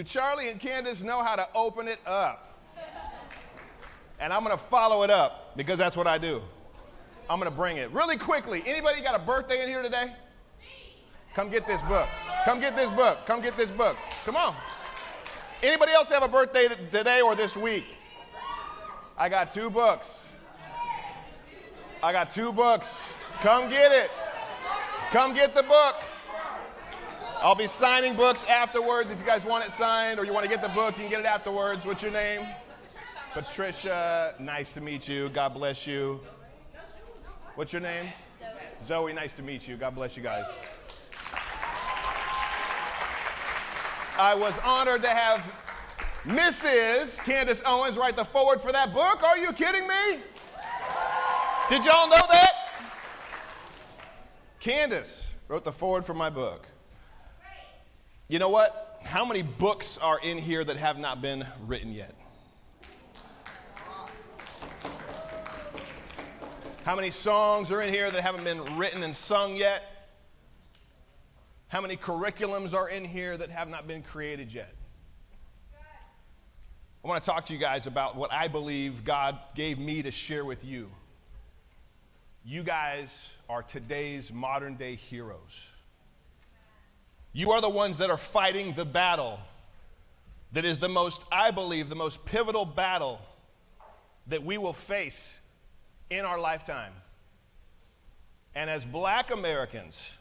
Do Charlie and Candace know how to open it up? And I'm going to follow it up because that's what I do. I'm going to bring it. Really quickly, anybody got a birthday in here today? Come get this book. Come get this book. Come get this book. Come on. Anybody else have a birthday today or this week? I got 2 books. I got 2 books. Come get it. Come get the book. I'll be signing books afterwards. If you guys want it signed or you want to get the book, you can get it afterwards. What's your name? Patricia. Nice to meet you. God bless you. What's your name? Zoe. Nice to meet you. God bless you guys. I was honored to have Mrs. Candace Owens write the foreword for that book. Are you kidding me? Did y'all know that? Candace wrote the foreword for my book. You know what? How many books are in here that have not been written yet? How many songs are in here that haven't been written and sung yet? How many curriculums are in here that have not been created yet? I want to talk to you guys about what I believe God gave me to share with you. You guys are today's modern day heroes. You are the ones that are fighting the battle that is the most, I believe, the most pivotal battle that we will face in our lifetime. And as Black Americans,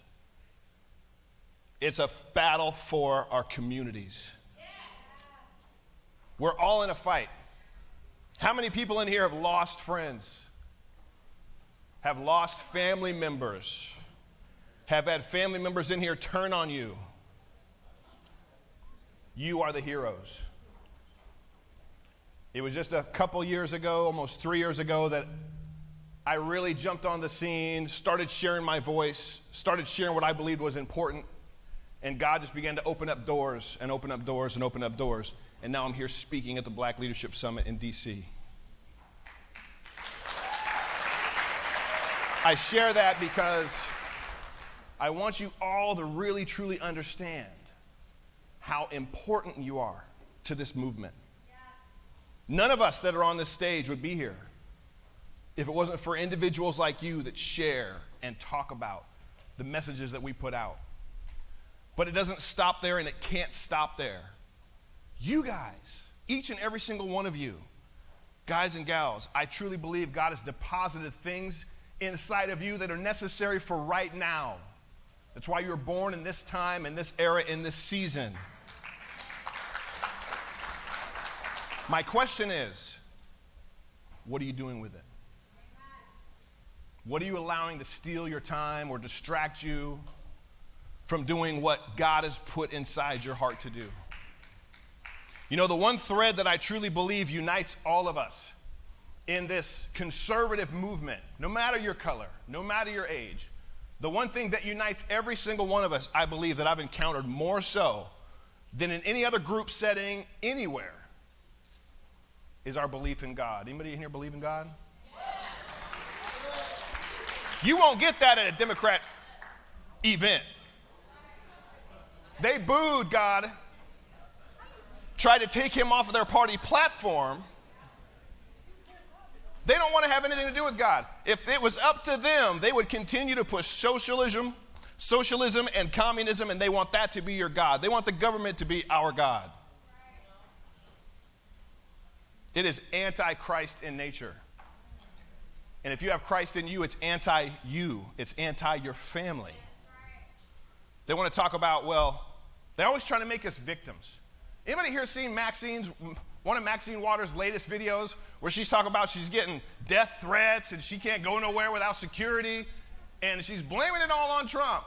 it's a battle for our communities. We're all in a fight. How many people in here have lost friends? Have lost family members? Have had family members in here turn on you? You are the heroes. It was just a couple years ago, almost 3 years ago, that I really jumped on the scene, started sharing my voice, started sharing what I believed was important, and God just began to open up doors and open up doors and open up doors. And now I'm here speaking at the Black Leadership Summit in D.C. I share that because I want you all to really, truly understand how important you are to this movement. None of us that are on this stage would be here if it wasn't for individuals like you that share and talk about the messages that we put out. But it doesn't stop there, and it can't stop there. You guys, each and every single one of you, guys and gals, I truly believe God has deposited things inside of you that are necessary for right now. That's why you were born in this time, in this era, in this season. My question is, what are you doing with it? What are you allowing to steal your time or distract you from doing what God has put inside your heart to do? You know, the one thread that I truly believe unites all of us in this conservative movement, no matter your color, no matter your age, the one thing that unites every single one of us, I believe, that I've encountered more so than in any other group setting anywhere, is our belief in God. Anybody in here believe in God? You won't get that at a Democrat event. They booed God, tried to take him off of their party platform. They don't want to have anything to do with God. If it was up to them, they would continue to push socialism and communism, and they want that to be your God. They want the government to be our God. It is anti-Christ in nature. And if you have Christ in you, it's anti-you. It's anti-your family. They want to talk about, well, they're always trying to make us victims. Anybody here seen one of Maxine Waters' latest videos where she's talking about she's getting death threats and she can't go nowhere without security, and she's blaming it all on Trump?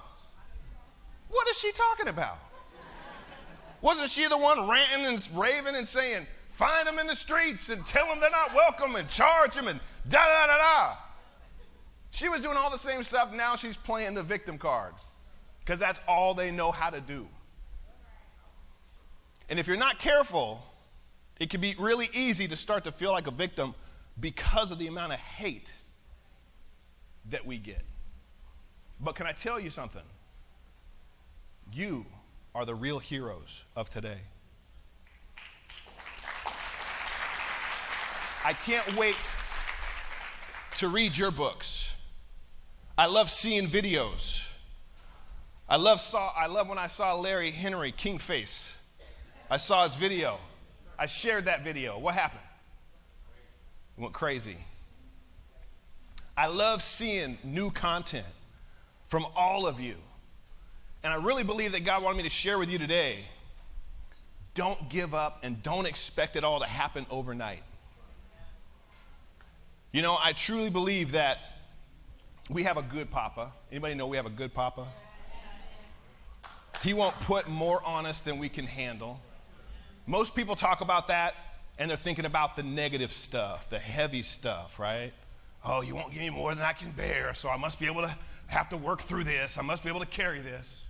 What is she talking about? Wasn't she the one ranting and raving and saying, find them in the streets and tell them they're not welcome and charge them and da-da-da-da? She was doing all the same stuff. Now she's playing the victim card because that's all they know how to do. And if you're not careful, it can be really easy to start to feel like a victim because of the amount of hate that we get. But can I tell you something? You are the real heroes of today. I can't wait to read your books. I love seeing videos. I love when I saw Larry Henry, King Face. I saw his video. I shared that video. What happened? It went crazy. I love seeing new content from all of you. And I really believe that God wanted me to share with you today. Don't give up and don't expect it all to happen overnight. You know, I truly believe that we have a good papa. Anybody know we have a good papa? He won't put more on us than we can handle. Most people talk about that and they're thinking about the negative stuff, the heavy stuff, right? Oh, you won't give me more than I can bear, so I must be able to have to work through this. I must be able to carry this.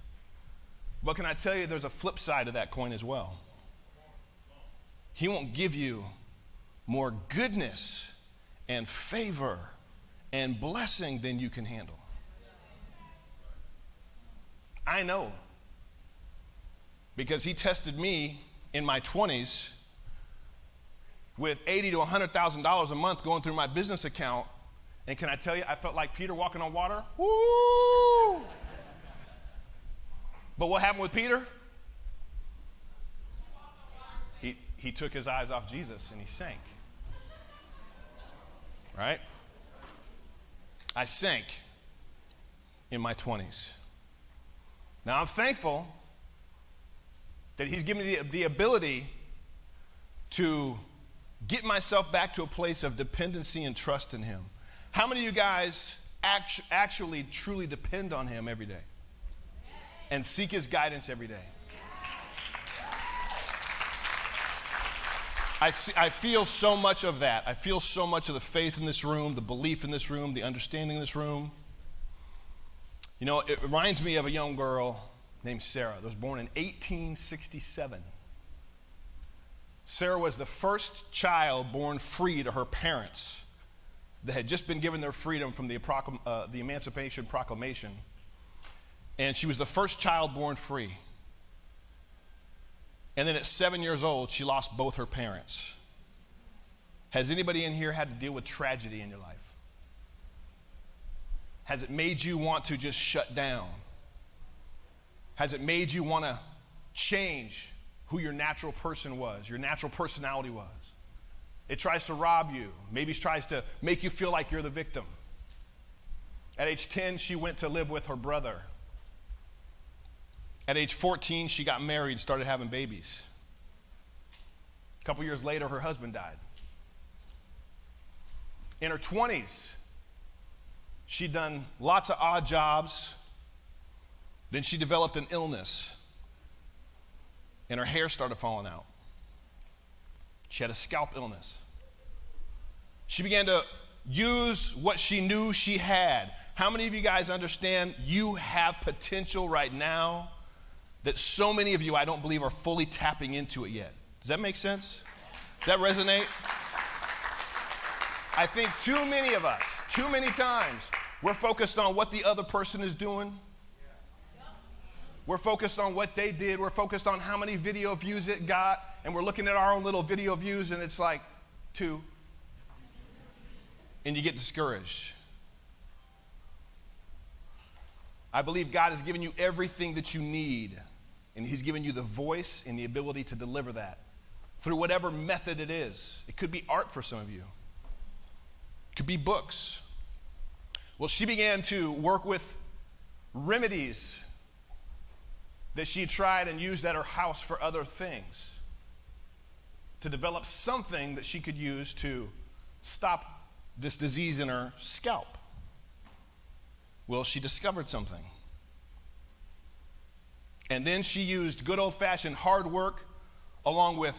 But can I tell you, there's a flip side of that coin as well. He won't give you more goodness and favor and blessing than you can handle. I know, because he tested me in my 20s with $80,000 to $100,000 a month going through my business account. And can I tell you, I felt like Peter walking on water. Woo! But what happened with Peter? He took his eyes off Jesus and he sank. Right? I sank in my 20s. Now I'm thankful that he's given me the ability to get myself back to a place of dependency and trust in him. How many of you guys actually truly depend on him every day and seek his guidance every day? I feel so much of that. I feel so much of the faith in this room, the belief in this room, the understanding in this room. You know, it reminds me of a young girl named Sarah that was born in 1867. Sarah was the first child born free to her parents that had just been given their freedom from the Emancipation Proclamation. And she was the first child born free. And then at 7 years old, she lost both her parents. Has anybody in here had to deal with tragedy in your life? Has it made you want to just shut down? Has it made you want to change who your natural person was, your natural personality was? It tries to rob you. Maybe it tries to make you feel like you're the victim. At age 10, she went to live with her brother. At age 14, she got married, started having babies. A couple years later, her husband died. In her 20s, she'd done lots of odd jobs. Then she developed an illness, and her hair started falling out. She had a scalp illness. She began to use what she knew she had. How many of you guys understand you have potential right now that so many of you, I don't believe, are fully tapping into it yet? Does that make sense? Does that resonate? I think too many of us, too many times, we're focused on what the other person is doing. We're focused on what they did. We're focused on how many video views it got. And we're looking at our own little video views and it's like 2. And you get discouraged. I believe God has given you everything that you need. And he's given you the voice and the ability to deliver that through whatever method it is. It could be art for some of you. It could be books. Well, she began to work with remedies that she tried and used at her house for other things to develop something that she could use to stop this disease in her scalp. Well, she discovered something. And then she used good old-fashioned hard work along with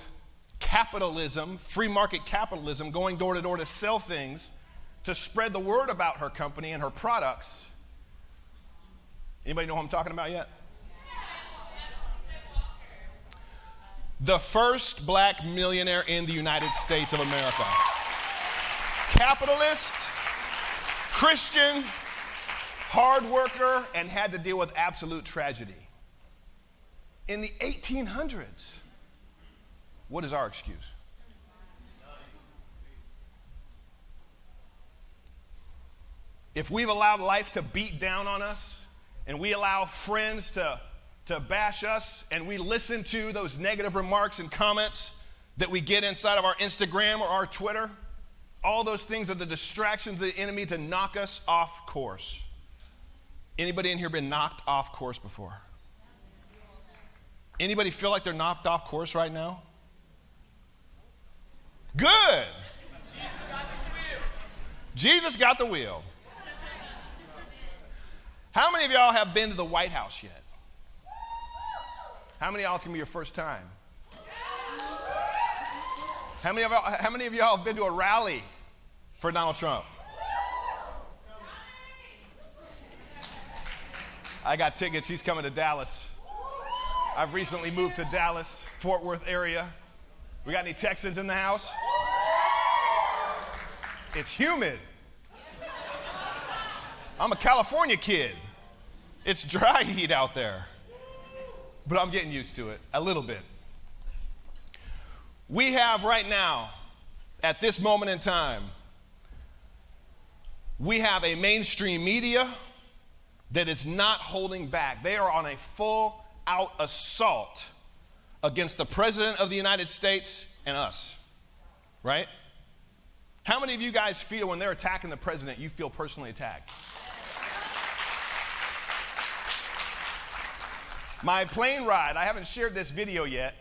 capitalism, free market capitalism, going door to door to sell things, to spread the word about her company and her products. Anybody know who I'm talking about yet? The first black millionaire in the United States of America. Capitalist, Christian, hard worker, and had to deal with absolute tragedy. In the 1800s, what is our excuse? if we've allowed life to beat down on us, and we allow friends to bash us, and we listen to those negative remarks and comments that we get inside of our Instagram or our Twitter, all those things are the distractions of the enemy to knock us off course. Anybody in here been knocked off course before? Anybody feel like they're knocked off course right now? Good. Jesus got the wheel. How many of y'all have been to the White House yet? How many of y'all it's gonna be your first time? How many of y'all have been to a rally for Donald Trump? I got tickets. He's coming to Dallas. I've recently moved to Dallas, Fort Worth area. We got any Texans in the house? It's humid. I'm a California kid. It's dry heat out there. But I'm getting used to it a little bit. We have right now, at this moment in time, we have a mainstream media that is not holding back. They are on a full-out assault against the President of the United States and us, right? How many of you guys feel when they're attacking the president, you feel personally attacked? My plane ride, I haven't shared this video yet.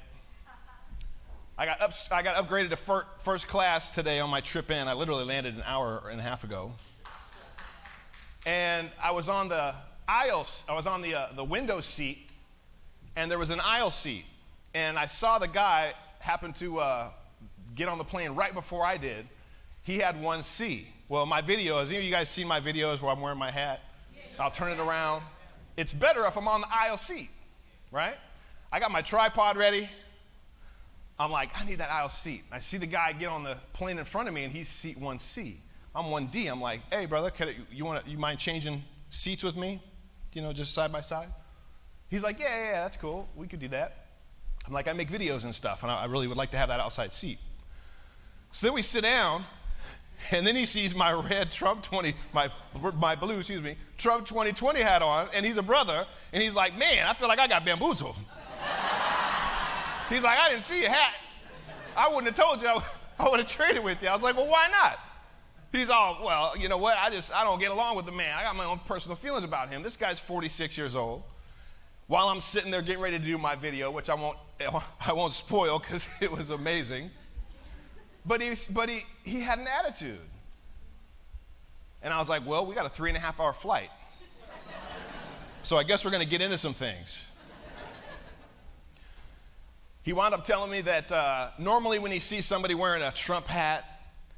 I got upgraded to first class today on my trip in. I literally landed an hour and a half ago. And I was on the aisle, I was on the window seat, and there was an aisle seat. And I saw the guy happen to get on the plane right before I did. He had 1C. Well, my video, has any of you guys seen my videos where I'm wearing my hat? I'll turn it around. It's better if I'm on the aisle seat, right? I got my tripod ready. I'm like, I need that aisle seat. I see the guy get on the plane in front of me, and he's seat 1C. I'm 1D. I'm like, hey, brother, you mind changing seats with me? You know, just side by side? He's like, yeah, that's cool. We could do that. I'm like, I make videos and stuff, and I really would like to have that outside seat. So then we sit down, and then he sees my red Trump 20, my blue, Trump 2020 hat on, and he's a brother, and he's like, man, I feel like I got bamboozled. He's like, I didn't see your hat. I wouldn't have told you. I would have traded with you. I was like, well, why not? He's all, well, you know what? I don't get along with the man. I got my own personal feelings about him. This guy's 46 years old. While I'm sitting there getting ready to do my video, which I won't spoil because it was amazing. But he had an attitude. And I was like, well, we got a 3.5-hour flight. So I guess we're going to get into some things. He wound up telling me that normally when he sees somebody wearing a Trump hat,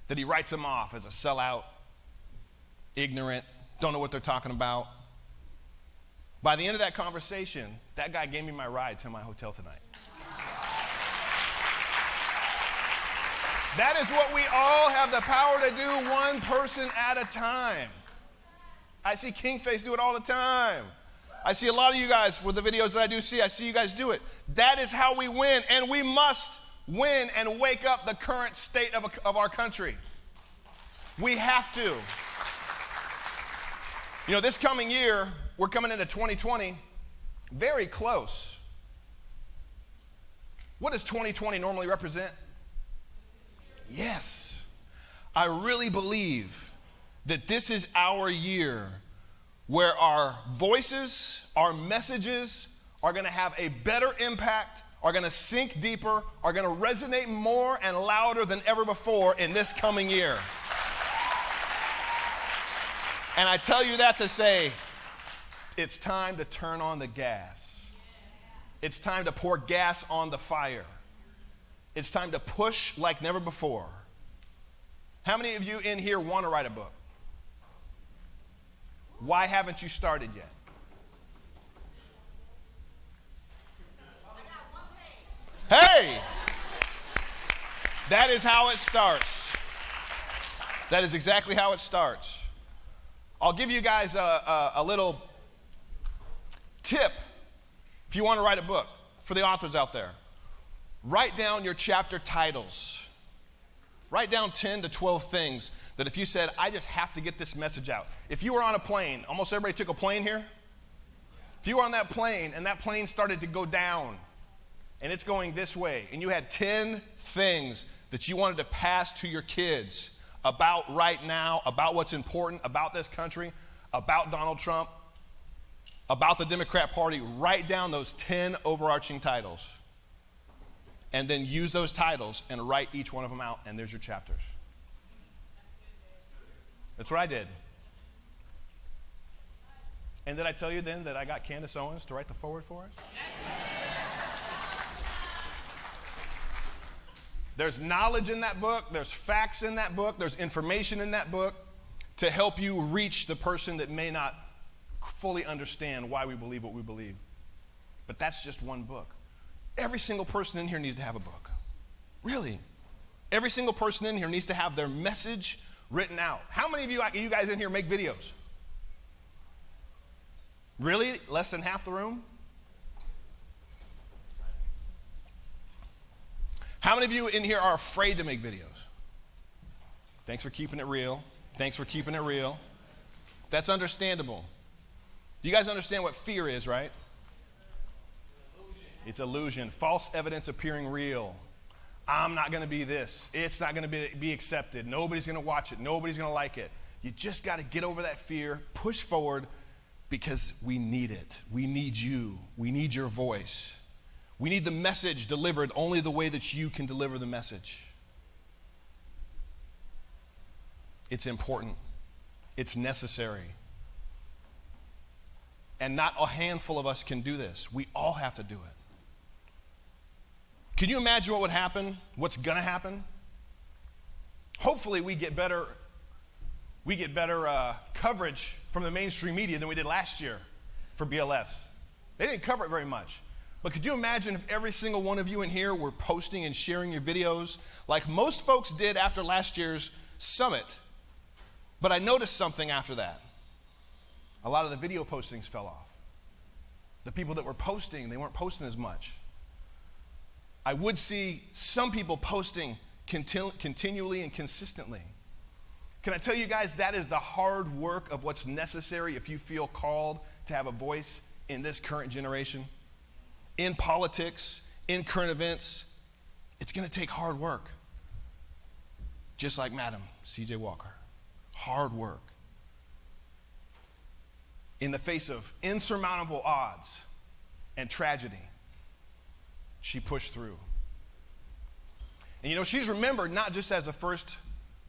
that he writes them off as a sellout, ignorant, don't know what they're talking about. By the end of that conversation, that guy gave me my ride to my hotel tonight. That is what we all have the power to do, one person at a time. I see Kingface do it all the time. I see a lot of you guys with the videos that I do see, I see you guys do it. That is how we win, and we must win and wake up the current state of our country. We have to. You know, this coming year, we're coming into 2020 very close. What does 2020 normally represent? Yes. I really believe that this is our year where our voices, our messages are going to have a better impact, are going to sink deeper, are going to resonate more and louder than ever before in this coming year. And I tell you that to say, it's time to turn on the gas. It's time to pour gas on the fire. It's time to push like never before. How many of you in here want to write a book? Why haven't you started yet? Hey! That is how it starts. That is exactly how it starts. I'll give you guys a little tip if you want to write a book for the authors out there. Write down your chapter titles. Write down 10 to 12 things that if you said, I just have to get this message out. If you were on a plane, almost everybody took a plane here. If you were on that plane and that plane started to go down and it's going this way, and you had 10 things that you wanted to pass to your kids about right now, about what's important, about this country, about Donald Trump, about the Democrat Party, write down those 10 overarching titles. And then use those titles and write each one of them out, and there's your chapters. That's what I did. And did I tell you then that I got Candace Owens to write the foreword for us? There's knowledge in that book, there's facts in that book, there's information in that book to help you reach the person that may not fully understand why we believe what we believe. But that's just one book. Every single person in here needs to have a book. Really. Every single person in here needs to have their message written out. How many of you guys in here make videos? Really? Less than half the room? How many of you in here are afraid to make videos? Thanks for keeping it real. Thanks for keeping it real. That's understandable. You guys understand what fear is, right? It's illusion. False evidence appearing real. I'm not going to be this. It's not going to be accepted. Nobody's going to watch it. Nobody's going to like it. You just got to get over that fear, push forward, because we need it. We need you. We need your voice. We need the message delivered only the way that you can deliver the message. It's important. It's necessary. And not a handful of us can do this. We all have to do it. Can you imagine what would happen? What's going to happen? Hopefully we get better coverage from the mainstream media than we did last year for BLS. They didn't cover it very much. But could you imagine if every single one of you in here were posting and sharing your videos like most folks did after last year's summit? But I noticed something after that. A lot of the video postings fell off. The people that were posting, they weren't posting as much. I would see some people posting continually and consistently. Can I tell you guys, that is the hard work of what's necessary if you feel called to have a voice in this current generation? In politics, in current events, it's going to take hard work. Just like Madam C.J. Walker. Hard work. In the face of insurmountable odds and tragedy, she pushed through. And you know, she's remembered not just as the first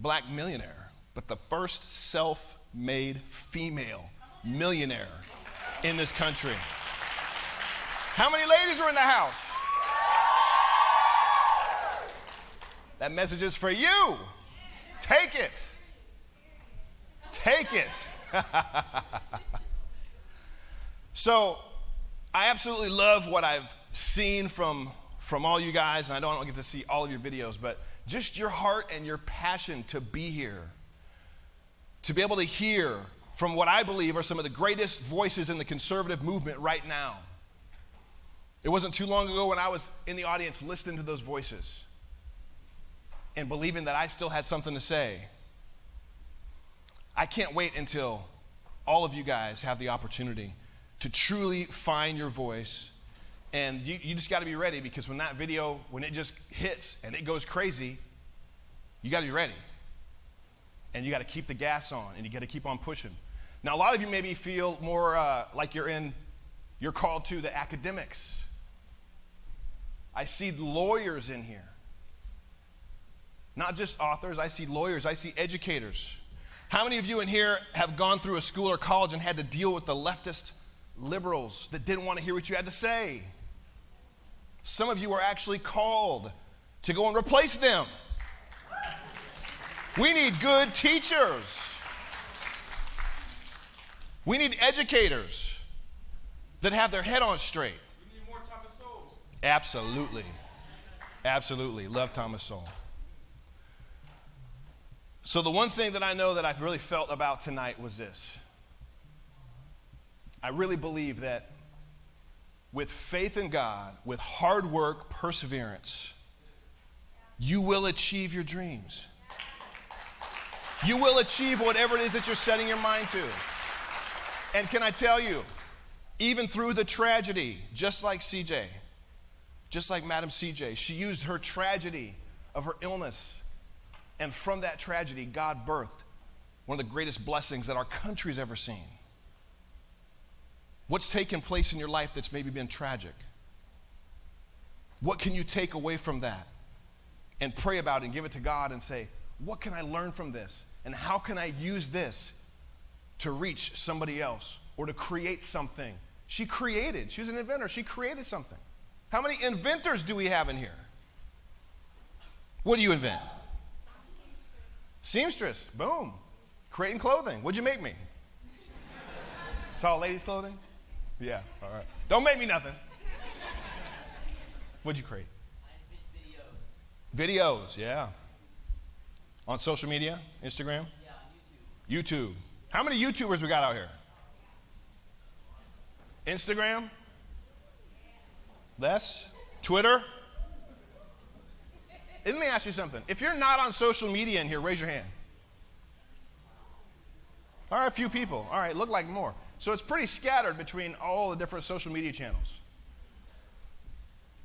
black millionaire, but the first self-made female millionaire in this country. How many ladies are in the house? That message is for you. Take it. Take it. So, I absolutely love what I've seen from all you guys, and I don't get to see all of your videos, but just your heart and your passion to be here, to be able to hear from what I believe are some of the greatest voices in the conservative movement right now. It wasn't too long ago when I was in the audience listening to those voices and believing that I still had something to say. I can't wait until all of you guys have the opportunity to truly find your voice. And you just got to be ready, because when that video, when it just hits and it goes crazy, you got to be ready. And you got to keep the gas on, and you got to keep on pushing. Now, a lot of you maybe feel more like you're called to the academics. I see lawyers in here. Not just authors, I see lawyers, I see educators. How many of you in here have gone through a school or college and had to deal with the leftist liberals that didn't want to hear what you had to say? Some of you are actually called to go and replace them. We need good teachers. We need educators that have their head on straight. We need more Thomas Souls. Absolutely. Absolutely. Love Thomas Sowell. So the one thing that I know that I've really felt about tonight was this. I really believe that with faith in God, with hard work, perseverance, you will achieve your dreams. You will achieve whatever it is that you're setting your mind to. And can I tell you, even through the tragedy, just like CJ, just like Madam CJ, she used her tragedy of her illness. And from that tragedy, God birthed one of the greatest blessings that our country's ever seen. What's taken place in your life that's maybe been tragic? What can you take away from that? And pray about it and give it to God and say, what can I learn from this? And how can I use this to reach somebody else or to create something? She was an inventor. She created something. How many inventors do we have in here? What do you invent? Seamstress. Boom. Creating clothing. What'd you make me? It's all ladies' clothing? Yeah, all right. Don't make me nothing. What'd you create? I invent videos. Videos, yeah. On social media? Instagram? Yeah, YouTube. How many YouTubers we got out here? Instagram? Less? Twitter? Let me ask you something. If you're not on social media in here, raise your hand. All right, a few people. All right, look like more. So it's pretty scattered between all the different social media channels.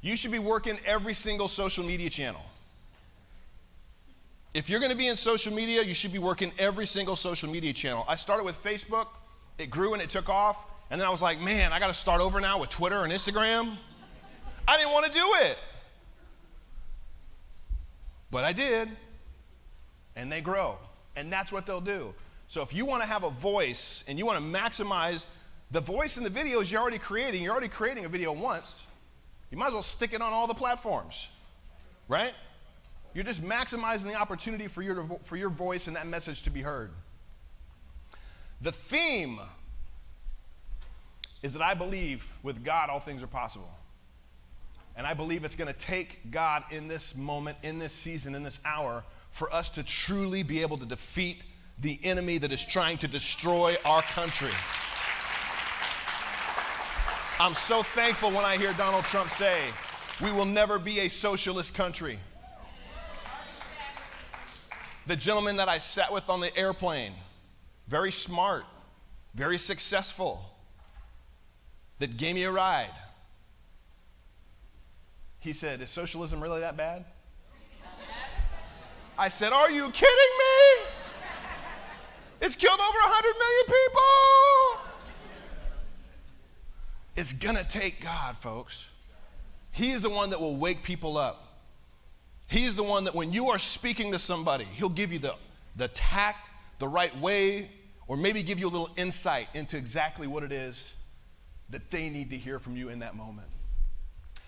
You should be working every single social media channel. If you're going to be in social media, you should be working every single social media channel. I started with Facebook. It grew and it took off. And then I was like, man, I got to start over now with Twitter and Instagram. I didn't want to do it. But I did. And they grow. And that's what they'll do. So if you want to have a voice and you want to maximize the voice in the videos you're already creating a video once, you might as well stick it on all the platforms, right? You're just maximizing the opportunity for your voice and that message to be heard. The theme is that I believe with God all things are possible. And I believe it's going to take God in this moment, in this season, in this hour, for us to truly be able to defeat the enemy that is trying to destroy our country. I'm so thankful when I hear Donald Trump say, we will never be a socialist country. The gentleman that I sat with on the airplane, very smart, very successful, that gave me a ride. He said, is socialism really that bad? I said, are you kidding me? It's killed over 100 million people. It's gonna take God, folks. He's the one that will wake people up. He's the one that when you are speaking to somebody, he'll give you the tact, the right way, or maybe give you a little insight into exactly what it is that they need to hear from you in that moment.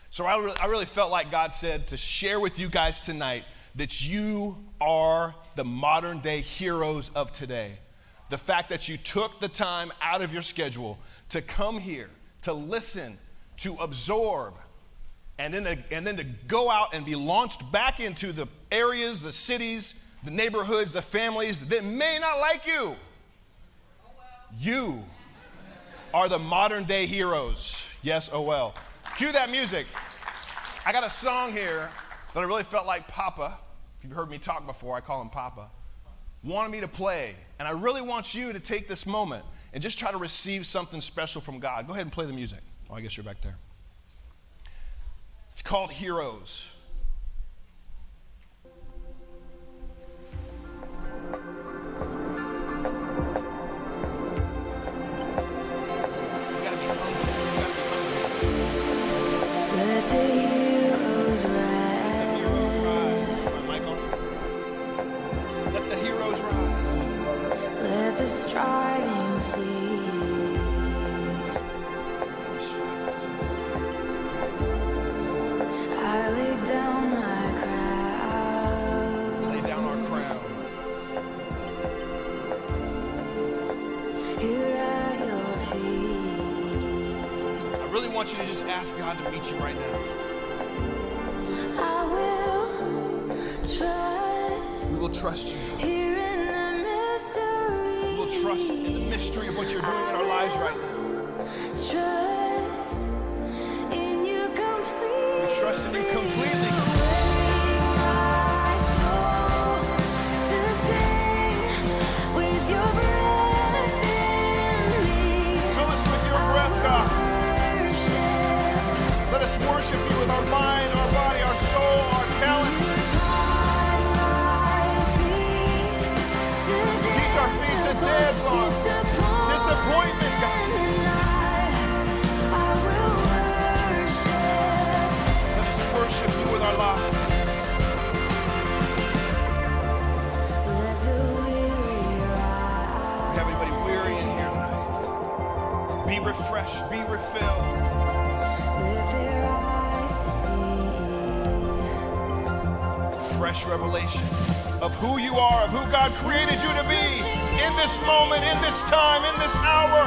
So I really felt like God said to share with you guys tonight that you are the modern day heroes of today. The fact that you took the time out of your schedule to come here, to listen, to absorb, and then to go out and be launched back into the areas, the cities, the neighborhoods, the families that may not like you. You are the modern day heroes. Yes, oh well. Cue that music. I got a song here that I really felt like Papa, if you've heard me talk before, I call him Papa, wanted me to play. And I really want you to take this moment and just try to receive something special from God. Go ahead and play the music. Oh, I guess you're back there. It's called Heroes. Let the heroes rise. Let the heroes rise. Let the striving cease. I lay down my crown. Lay down our crown. Here at your feet. I really want you to just ask God to meet you right now. I will trust. We will trust you. Here in the mystery. We will trust in the mystery of what you're doing in our lives right now. Trust in you completely. We trust in you completely. My soul to sing Be refreshed, be refilled. Lift their eyes to see. Fresh revelation of who you are, of who God created you to be in this moment, in this time, in this hour.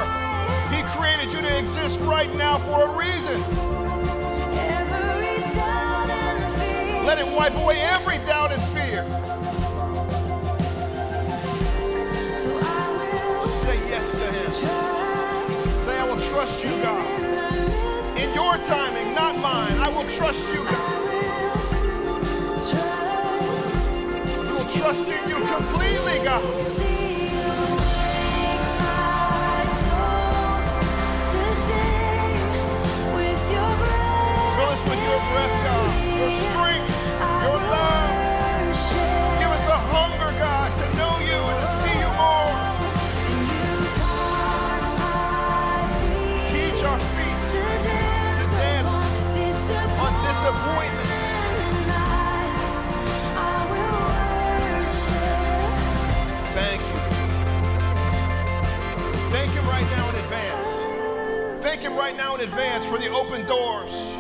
He created you to exist right now for a reason. Every doubt and fear. Let him wipe away every doubt and fear. So I will Say yes to him. trust Say, I will trust you, God. in the midst. In your timing, not mine. I will trust you, God. We will trust in you completely, God. Fill us with your breath, God, your strength, your love. Give us a hunger, God, to know you and to see you more. Teach our feet to dance on disappointment. Thank you. Thank him right now in advance. Thank him right now in advance for the open doors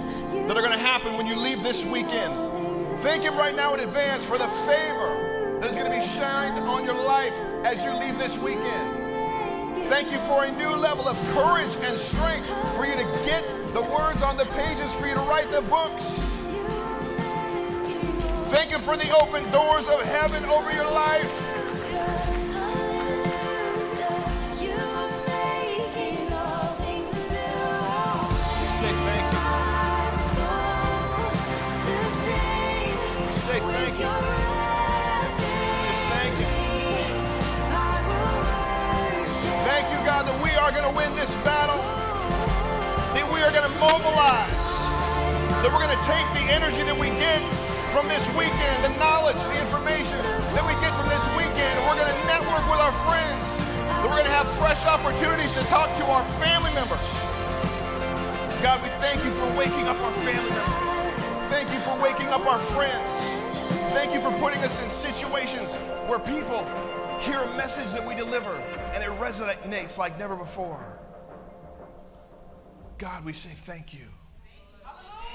that are going to happen when you leave this weekend. Thank him right now in advance for the favor that is going to be shined on your life as you leave this weekend. Thank you for a new level of courage and strength for you to get the words on the pages, for you to write the books. Thank him for the open doors of heaven over your life. Say thank you. Say thank you. Just thank you. Thank you, God, that we are going to win this battle. That we are going to mobilize. That we're going to take the energy that we get from this weekend, the knowledge, the information that we get from this weekend, and we're going to network with our friends. That we're going to have fresh opportunities to talk to our family members. God, we thank you for waking up our family members. Thank you for waking up our friends. Thank you for putting us in situations where people hear a message that we deliver and it resonates like never before. God, we say thank you.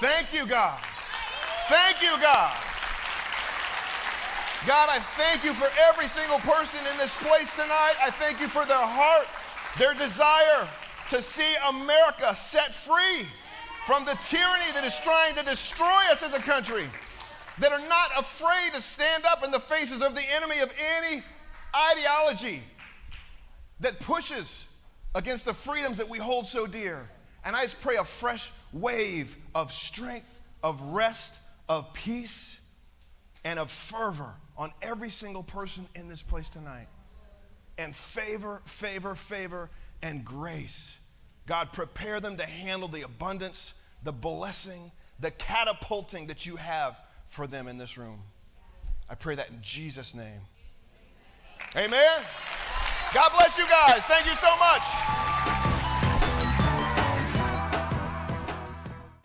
Thank you, God. Thank you, God. God, I thank you for every single person in this place tonight. I thank you for their heart, their desire to see America set free from the tyranny that is trying to destroy us as a country, that are not afraid to stand up in the faces of the enemy of any ideology that pushes against the freedoms that we hold so dear. And I just pray a fresh wave of strength, of rest, of peace, and of fervor on every single person in this place tonight. And favor, favor, favor, and grace. God, prepare them to handle the abundance, the blessing, the catapulting that you have for them in this room. I pray that in Jesus' name. Amen. God bless you guys. Thank you so much.